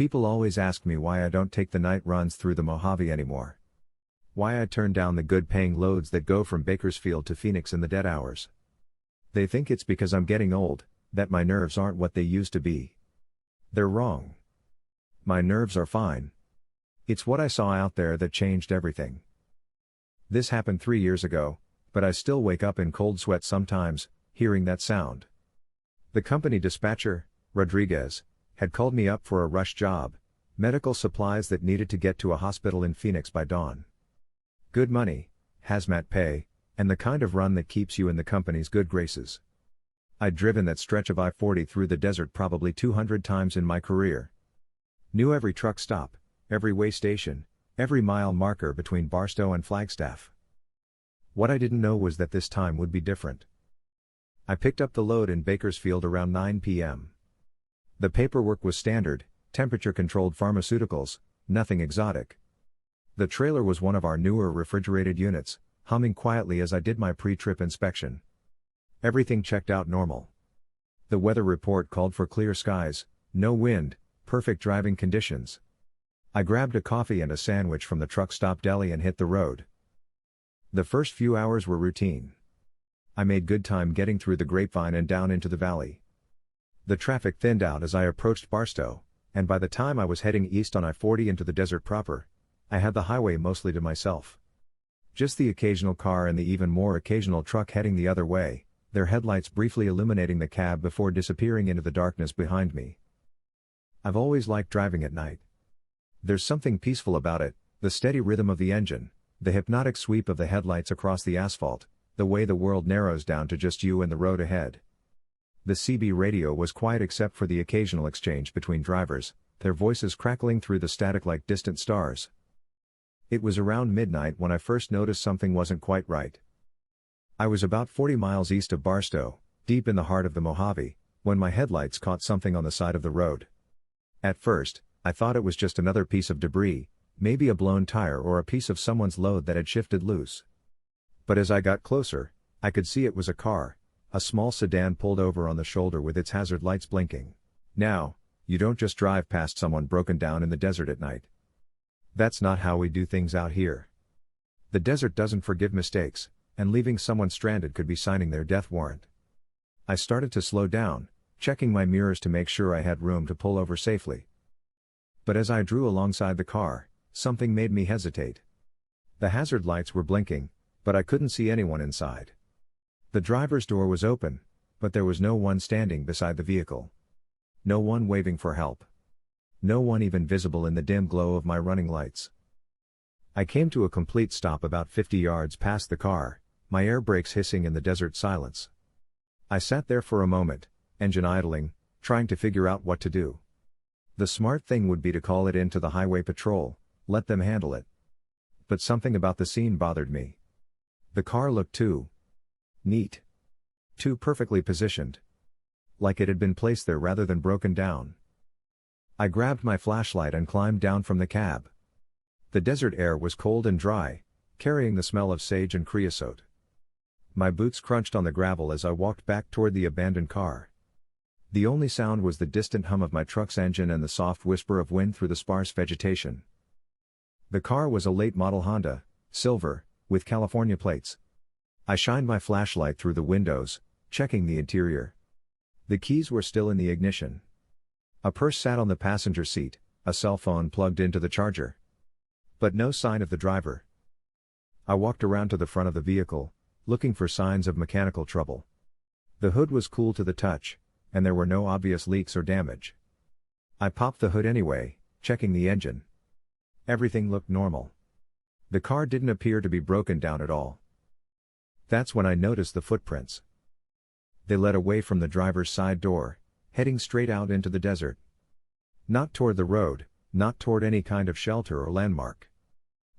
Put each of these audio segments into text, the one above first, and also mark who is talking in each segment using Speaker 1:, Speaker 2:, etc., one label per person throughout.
Speaker 1: People always ask me why I don't take the night runs through the Mojave anymore. Why I turn down the good-paying loads that go from Bakersfield to Phoenix in the dead hours. They think it's because I'm getting old, that my nerves aren't what they used to be. They're wrong. My nerves are fine. It's what I saw out there that changed everything. This happened 3 years ago, but I still wake up in cold sweat sometimes, hearing that sound. The company dispatcher, Rodriguez, had called me up for a rush job, medical supplies that needed to get to a hospital in Phoenix by dawn. Good money, hazmat pay, and the kind of run that keeps you in the company's good graces. I'd driven that stretch of I-40 through the desert probably 200 times in my career. Knew every truck stop, every way station, every mile marker between Barstow and Flagstaff. What I didn't know was that this time would be different. I picked up the load in Bakersfield around 9 p.m. The paperwork was standard, temperature-controlled pharmaceuticals, nothing exotic. The trailer was one of our newer refrigerated units, humming quietly as I did my pre-trip inspection. Everything checked out normal. The weather report called for clear skies, no wind, perfect driving conditions. I grabbed a coffee and a sandwich from the truck stop deli and hit the road. The first few hours were routine. I made good time getting through the Grapevine and down into the valley. The traffic thinned out as I approached Barstow, and by the time I was heading east on I-40 into the desert proper, I had the highway mostly to myself. Just the occasional car and the even more occasional truck heading the other way, their headlights briefly illuminating the cab before disappearing into the darkness behind me. I've always liked driving at night. There's something peaceful about it, the steady rhythm of the engine, the hypnotic sweep of the headlights across the asphalt, the way the world narrows down to just you and the road ahead. The CB radio was quiet except for the occasional exchange between drivers, their voices crackling through the static like distant stars. It was around midnight when I first noticed something wasn't quite right. I was about 40 miles east of Barstow, deep in the heart of the Mojave, when my headlights caught something on the side of the road. At first, I thought it was just another piece of debris, maybe a blown tire or a piece of someone's load that had shifted loose. But as I got closer, I could see it was a car, a small sedan pulled over on the shoulder with its hazard lights blinking. Now, you don't just drive past someone broken down in the desert at night. That's not how we do things out here. The desert doesn't forgive mistakes, and leaving someone stranded could be signing their death warrant. I started to slow down, checking my mirrors to make sure I had room to pull over safely. But as I drew alongside the car, something made me hesitate. The hazard lights were blinking, but I couldn't see anyone inside. The driver's door was open, but there was no one standing beside the vehicle. No one waving for help. No one even visible in the dim glow of my running lights. I came to a complete stop about 50 yards past the car, my air brakes hissing in the desert silence. I sat there for a moment, engine idling, trying to figure out what to do. The smart thing would be to call it in to the highway patrol, let them handle it. But something about the scene bothered me. The car looked too neat. Too perfectly positioned. Like it had been placed there rather than broken down. I grabbed my flashlight and climbed down from the cab. The desert air was cold and dry, carrying the smell of sage and creosote. My boots crunched on the gravel as I walked back toward the abandoned car. The only sound was the distant hum of my truck's engine and the soft whisper of wind through the sparse vegetation. The car was a late model Honda, silver, with California plates. I shined my flashlight through the windows, checking the interior. The keys were still in the ignition. A purse sat on the passenger seat, a cell phone plugged into the charger. But no sign of the driver. I walked around to the front of the vehicle, looking for signs of mechanical trouble. The hood was cool to the touch, and there were no obvious leaks or damage. I popped the hood anyway, checking the engine. Everything looked normal. The car didn't appear to be broken down at all. That's when I noticed the footprints. They led away from the driver's side door, heading straight out into the desert. Not toward the road, not toward any kind of shelter or landmark.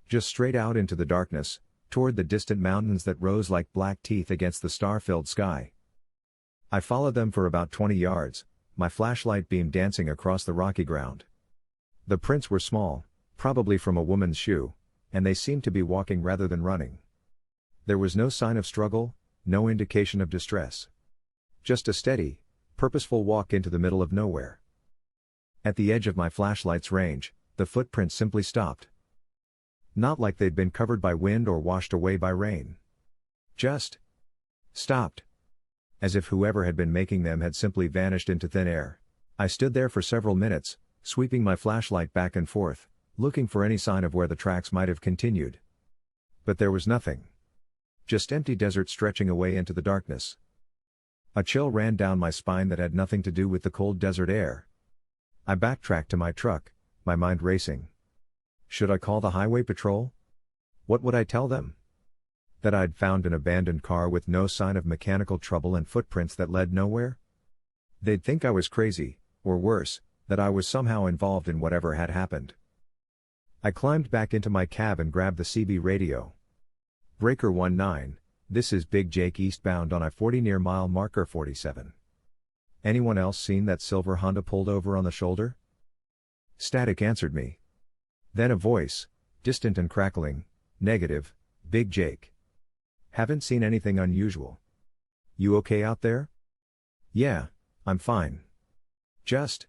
Speaker 1: Just straight out into the darkness, toward the distant mountains that rose like black teeth against the star-filled sky. I followed them for about 20 yards, my flashlight beam dancing across the rocky ground. The prints were small, probably from a woman's shoe, and they seemed to be walking rather than running. There was no sign of struggle, no indication of distress. Just a steady, purposeful walk into the middle of nowhere. At the edge of my flashlight's range, the footprints simply stopped. Not like they'd been covered by wind or washed away by rain. Just stopped. As if whoever had been making them had simply vanished into thin air. I stood there for several minutes, sweeping my flashlight back and forth, looking for any sign of where the tracks might have continued. But there was nothing. Just empty desert stretching away into the darkness. A chill ran down my spine that had nothing to do with the cold desert air. I backtracked to my truck, my mind racing. Should I call the highway patrol? What would I tell them? That I'd found an abandoned car with no sign of mechanical trouble and footprints that led nowhere? They'd think I was crazy, or worse, that I was somehow involved in whatever had happened. I climbed back into my cab and grabbed the CB radio. Breaker 19, this is Big Jake eastbound on I-40 near mile marker 47. Anyone else seen that silver Honda pulled over on the shoulder? Static answered me. Then a voice, distant and crackling, negative, Big Jake. Haven't seen anything unusual. You okay out there? Yeah, I'm fine. Just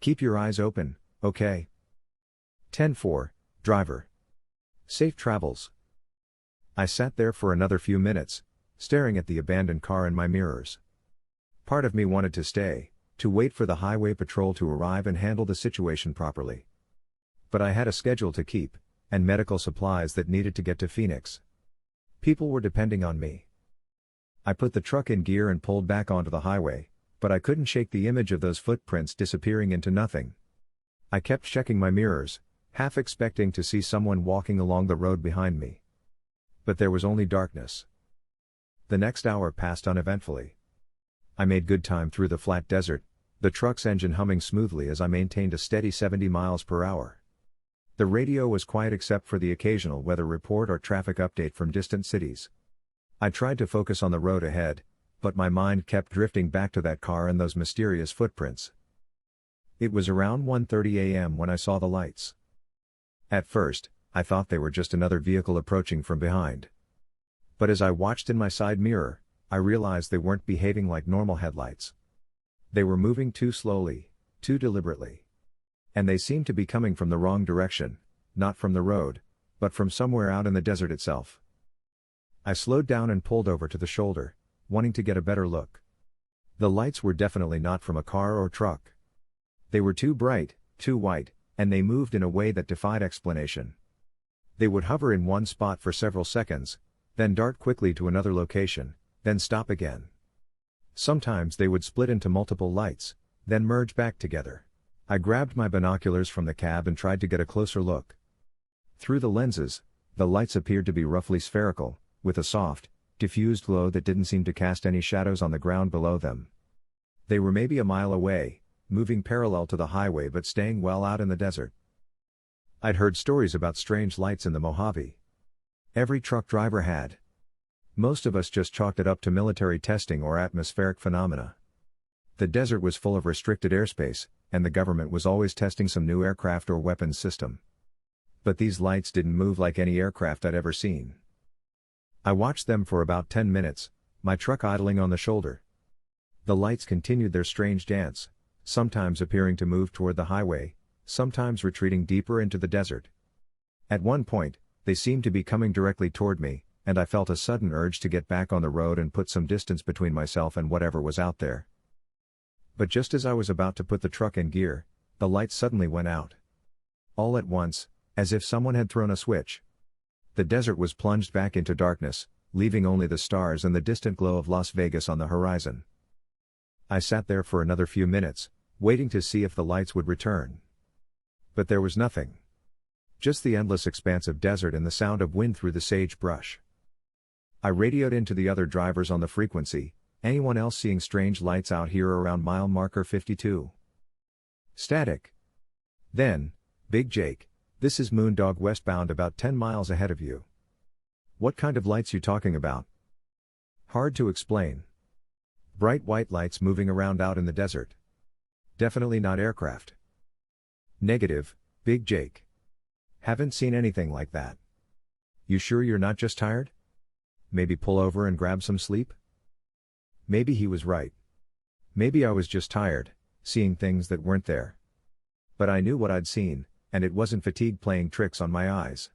Speaker 1: keep your eyes open, okay? 10-4, driver. Safe travels. I sat there for another few minutes, staring at the abandoned car in my mirrors. Part of me wanted to stay, to wait for the highway patrol to arrive and handle the situation properly. But I had a schedule to keep, and medical supplies that needed to get to Phoenix. People were depending on me. I put the truck in gear and pulled back onto the highway, but I couldn't shake the image of those footprints disappearing into nothing. I kept checking my mirrors, half expecting to see someone walking along the road behind me. But there was only darkness. The next hour passed uneventfully. I made good time through the flat desert, the truck's engine humming smoothly as I maintained a steady 70 miles per hour. The radio was quiet except for the occasional weather report or traffic update from distant cities. I tried to focus on the road ahead, but my mind kept drifting back to that car and those mysterious footprints. It was around 1:30 a.m. when I saw the lights. At first, I thought they were just another vehicle approaching from behind. But as I watched in my side mirror, I realized they weren't behaving like normal headlights. They were moving too slowly, too deliberately. And they seemed to be coming from the wrong direction, not from the road, but from somewhere out in the desert itself. I slowed down and pulled over to the shoulder, wanting to get a better look. The lights were definitely not from a car or truck. They were too bright, too white, and they moved in a way that defied explanation. They would hover in one spot for several seconds, then dart quickly to another location, then stop again. Sometimes they would split into multiple lights, then merge back together. I grabbed my binoculars from the cab and tried to get a closer look. Through the lenses, the lights appeared to be roughly spherical, with a soft, diffused glow that didn't seem to cast any shadows on the ground below them. They were maybe a mile away, moving parallel to the highway but staying well out in the desert. I'd heard stories about strange lights in the Mojave. Every truck driver had. Most of us just chalked it up to military testing or atmospheric phenomena. The desert was full of restricted airspace, and the government was always testing some new aircraft or weapons system. But these lights didn't move like any aircraft I'd ever seen. I watched them for about 10 minutes, my truck idling on the shoulder. The lights continued their strange dance, sometimes appearing to move toward the highway, sometimes retreating deeper into the desert. At one point, they seemed to be coming directly toward me, and I felt a sudden urge to get back on the road and put some distance between myself and whatever was out there. But just as I was about to put the truck in gear, the lights suddenly went out. All at once, as if someone had thrown a switch. The desert was plunged back into darkness, leaving only the stars and the distant glow of Las Vegas on the horizon. I sat there for another few minutes, waiting to see if the lights would return. But there was nothing. Just the endless expanse of desert and the sound of wind through the sagebrush. I radioed into the other drivers on the frequency, anyone else seeing strange lights out here around mile marker 52? Static. Then, Big Jake, this is Moondog westbound about 10 miles ahead of you. What kind of lights you talking about? Hard to explain. Bright white lights moving around out in the desert. Definitely not aircraft. Negative, Big Jake. Haven't seen anything like that. You sure you're not just tired? Maybe pull over and grab some sleep? Maybe he was right. Maybe I was just tired, seeing things that weren't there. But I knew what I'd seen, and it wasn't fatigue playing tricks on my eyes.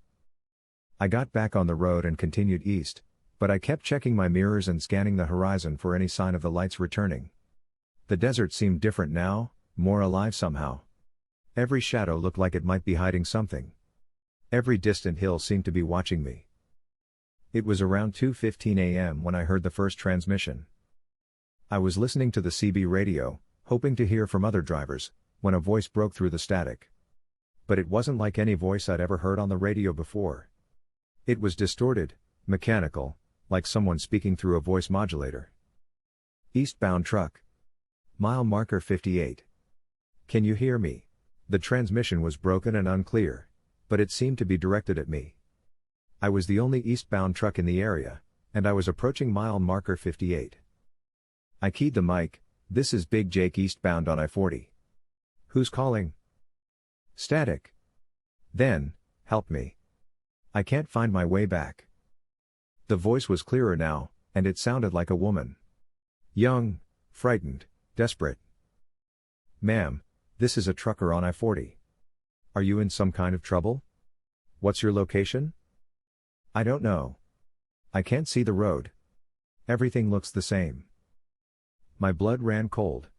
Speaker 1: I got back on the road and continued east, but I kept checking my mirrors and scanning the horizon for any sign of the lights returning. The desert seemed different now, more alive somehow. Every shadow looked like it might be hiding something. Every distant hill seemed to be watching me. It was around 2:15 a.m. when I heard the first transmission. I was listening to the CB radio, hoping to hear from other drivers, when a voice broke through the static. But it wasn't like any voice I'd ever heard on the radio before. It was distorted, mechanical, like someone speaking through a voice modulator. Eastbound truck. Mile marker 58. Can you hear me? The transmission was broken and unclear, but it seemed to be directed at me. I was the only eastbound truck in the area, and I was approaching mile marker 58. I keyed the mic. This is Big Jake eastbound on I-40. Who's calling? Static. Then, help me. I can't find my way back. The voice was clearer now, and it sounded like a woman. Young, frightened, desperate. Ma'am, this is a trucker on I-40. Are you in some kind of trouble? What's your location? I don't know. I can't see the road. Everything looks the same. My blood ran cold.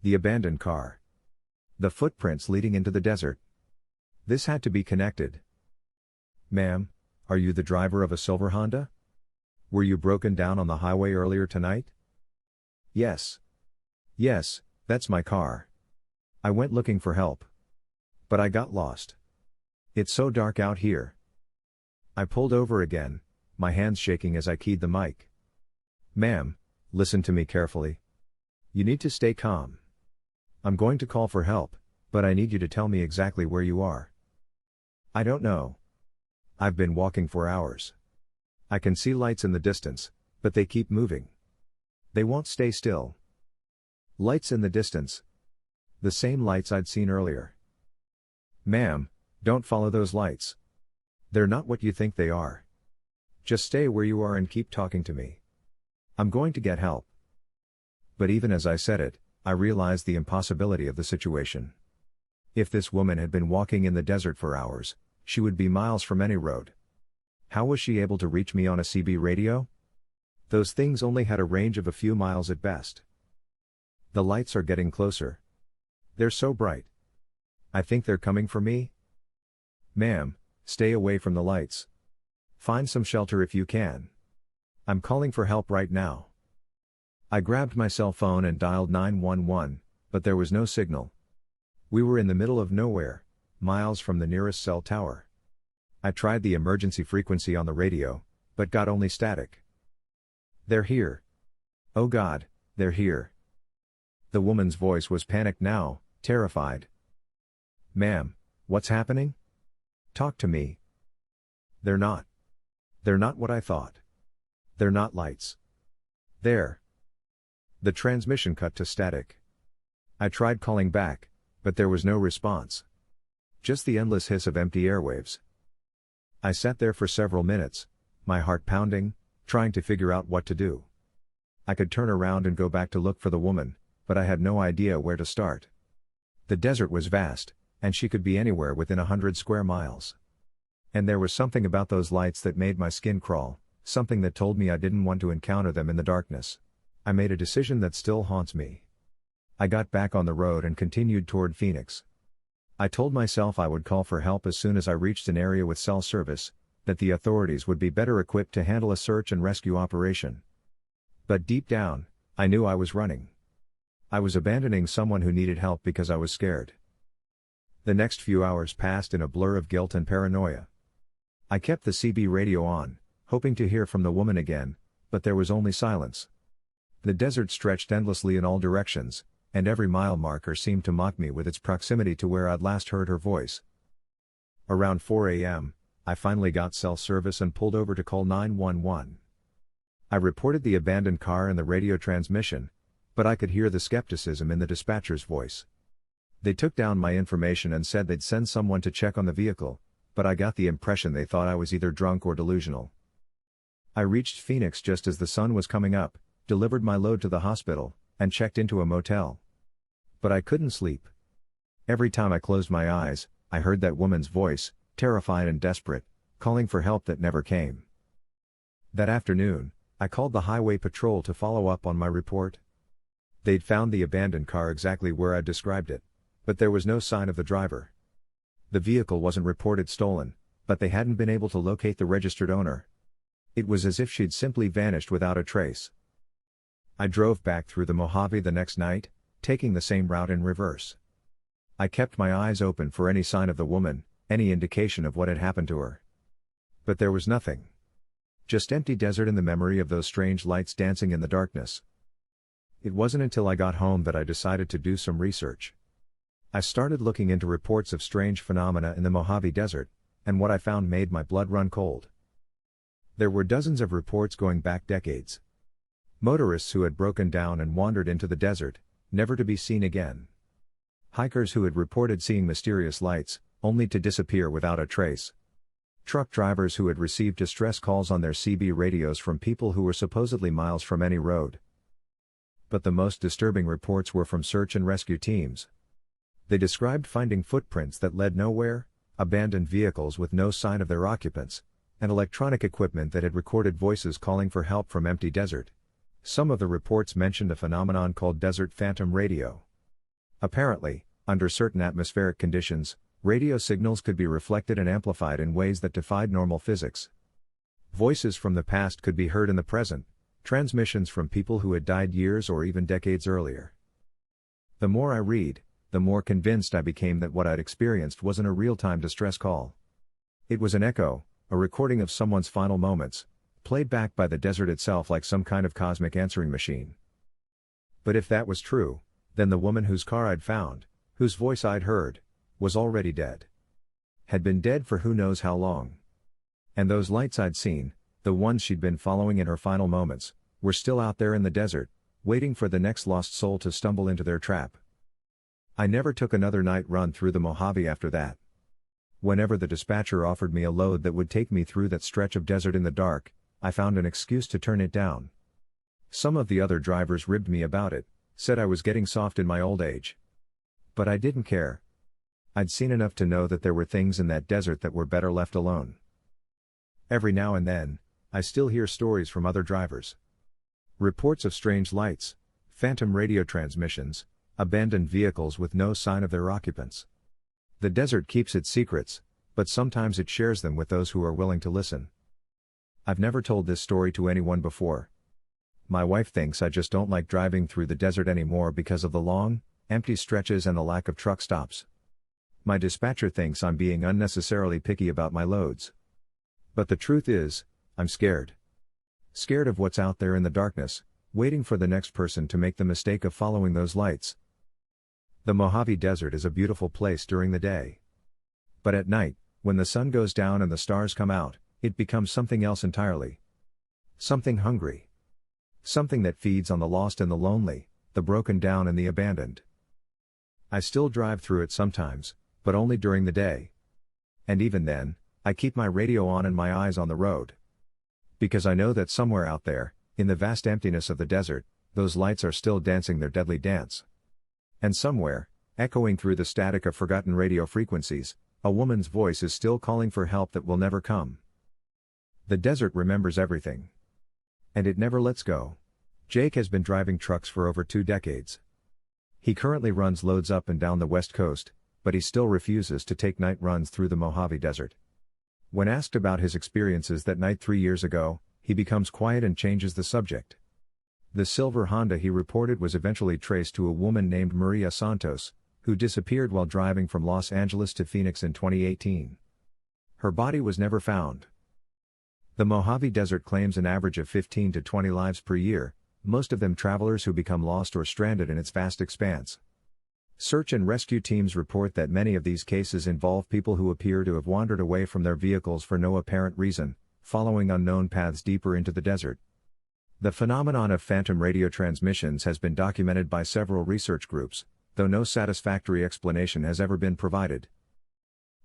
Speaker 1: The abandoned car. The footprints leading into the desert. This had to be connected. Ma'am, are you the driver of a silver Honda? Were you broken down on the highway earlier tonight? Yes. Yes, that's my car. I went looking for help. But I got lost. It's so dark out here. I pulled over again, my hands shaking as I keyed the mic. Ma'am, listen to me carefully. You need to stay calm. I'm going to call for help, but I need you to tell me exactly where you are. I don't know. I've been walking for hours. I can see lights in the distance, but they keep moving. They won't stay still. Lights in the distance. The same lights I'd seen earlier. Ma'am, don't follow those lights. They're not what you think they are. Just stay where you are and keep talking to me. I'm going to get help. But even as I said it, I realized the impossibility of the situation. If this woman had been walking in the desert for hours, she would be miles from any road. How was she able to reach me on a CB radio? Those things only had a range of a few miles at best. The lights are getting closer. They're so bright. I think they're coming for me. Ma'am, stay away from the lights. Find some shelter if you can. I'm calling for help right now. I grabbed my cell phone and dialed 911, but there was no signal. We were in the middle of nowhere, miles from the nearest cell tower. I tried the emergency frequency on the radio, but got only static. They're here. Oh God, they're here. The woman's voice was panicked now, terrified. Ma'am, what's happening? Talk to me. They're not. They're not what I thought. They're not lights. There. The transmission cut to static. I tried calling back, but there was no response. Just the endless hiss of empty airwaves. I sat there for several minutes, my heart pounding, trying to figure out what to do. I could turn around and go back to look for the woman, but I had no idea where to start. The desert was vast, and she could be anywhere within 100 square miles. And there was something about those lights that made my skin crawl, something that told me I didn't want to encounter them in the darkness. I made a decision that still haunts me. I got back on the road and continued toward Phoenix. I told myself I would call for help as soon as I reached an area with cell service, that the authorities would be better equipped to handle a search and rescue operation. But deep down, I knew I was running. I was abandoning someone who needed help because I was scared. The next few hours passed in a blur of guilt and paranoia. I kept the CB radio on, hoping to hear from the woman again, but there was only silence. The desert stretched endlessly in all directions, and every mile marker seemed to mock me with its proximity to where I'd last heard her voice. Around 4 a.m., I finally got cell service and pulled over to call 911. I reported the abandoned car and the radio transmission, but I could hear the skepticism in the dispatcher's voice. They took down my information and said they'd send someone to check on the vehicle, but I got the impression they thought I was either drunk or delusional. I reached Phoenix just as the sun was coming up, delivered my load to the hospital, and checked into a motel. But I couldn't sleep. Every time I closed my eyes, I heard that woman's voice, terrified and desperate, calling for help that never came. That afternoon, I called the highway patrol to follow up on my report. They'd found the abandoned car exactly where I'd described it, but there was no sign of the driver. The vehicle wasn't reported stolen, but they hadn't been able to locate the registered owner. It was as if she'd simply vanished without a trace. I drove back through the Mojave the next night, taking the same route in reverse. I kept my eyes open for any sign of the woman, any indication of what had happened to her. But there was nothing. Just empty desert and the memory of those strange lights dancing in the darkness. It wasn't until I got home that I decided to do some research. I started looking into reports of strange phenomena in the Mojave Desert, and what I found made my blood run cold. There were dozens of reports going back decades. Motorists who had broken down and wandered into the desert, never to be seen again. Hikers who had reported seeing mysterious lights, only to disappear without a trace. Truck drivers who had received distress calls on their CB radios from people who were supposedly miles from any road. But the most disturbing reports were from search and rescue teams. They described finding footprints that led nowhere, abandoned vehicles with no sign of their occupants, and electronic equipment that had recorded voices calling for help from empty desert. Some of the reports mentioned a phenomenon called desert phantom radio. Apparently, under certain atmospheric conditions, radio signals could be reflected and amplified in ways that defied normal physics. Voices from the past could be heard in the present, transmissions from people who had died years or even decades earlier. The more I read, the more convinced I became that what I'd experienced wasn't a real-time distress call. It was an echo, a recording of someone's final moments, played back by the desert itself like some kind of cosmic answering machine. But if that was true, then the woman whose car I'd found, whose voice I'd heard, was already dead. Had been dead for who knows how long. And those lights I'd seen, the ones she'd been following in her final moments, were still out there in the desert, waiting for the next lost soul to stumble into their trap. I never took another night run through the Mojave after that. Whenever the dispatcher offered me a load that would take me through that stretch of desert in the dark, I found an excuse to turn it down. Some of the other drivers ribbed me about it, said I was getting soft in my old age. But I didn't care. I'd seen enough to know that there were things in that desert that were better left alone. Every now and then, I still hear stories from other drivers. Reports of strange lights, phantom radio transmissions, abandoned vehicles with no sign of their occupants. The desert keeps its secrets, but sometimes it shares them with those who are willing to listen. I've never told this story to anyone before. My wife thinks I just don't like driving through the desert anymore because of the long, empty stretches and the lack of truck stops. My dispatcher thinks I'm being unnecessarily picky about my loads. But the truth is, I'm scared. Scared of what's out there in the darkness, waiting for the next person to make the mistake of following those lights. The Mojave Desert is a beautiful place during the day. But at night, when the sun goes down and the stars come out, it becomes something else entirely. Something hungry. Something that feeds on the lost and the lonely, the broken down and the abandoned. I still drive through it sometimes, but only during the day. And even then, I keep my radio on and my eyes on the road. Because I know that somewhere out there, in the vast emptiness of the desert, those lights are still dancing their deadly dance. And somewhere, echoing through the static of forgotten radio frequencies, a woman's voice is still calling for help that will never come. The desert remembers everything. And it never lets go. Jake has been driving trucks for over 2 decades. He currently runs loads up and down the West Coast, but he still refuses to take night runs through the Mojave Desert. When asked about his experiences that night 3 years ago, he becomes quiet and changes the subject. The silver Honda he reported was eventually traced to a woman named Maria Santos, who disappeared while driving from Los Angeles to Phoenix in 2018. Her body was never found. The Mojave Desert claims an average of 15 to 20 lives per year, most of them travelers who become lost or stranded in its vast expanse. Search and rescue teams report that many of these cases involve people who appear to have wandered away from their vehicles for no apparent reason, following unknown paths deeper into the desert. The phenomenon of phantom radio transmissions has been documented by several research groups, though no satisfactory explanation has ever been provided.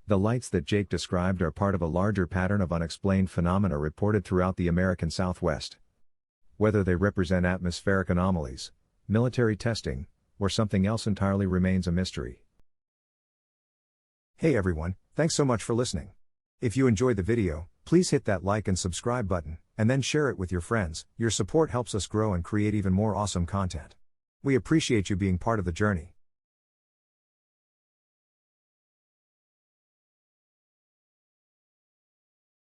Speaker 1: The lights that Jake described are part of a larger pattern of unexplained phenomena reported throughout the American Southwest. Whether they represent atmospheric anomalies, military testing, or something else entirely remains a mystery. Hey everyone, thanks so much for listening. If you enjoyed the video, please hit that like and subscribe button, and then share it with your friends. Your support helps us grow and create even more awesome content. We appreciate you being part of the journey.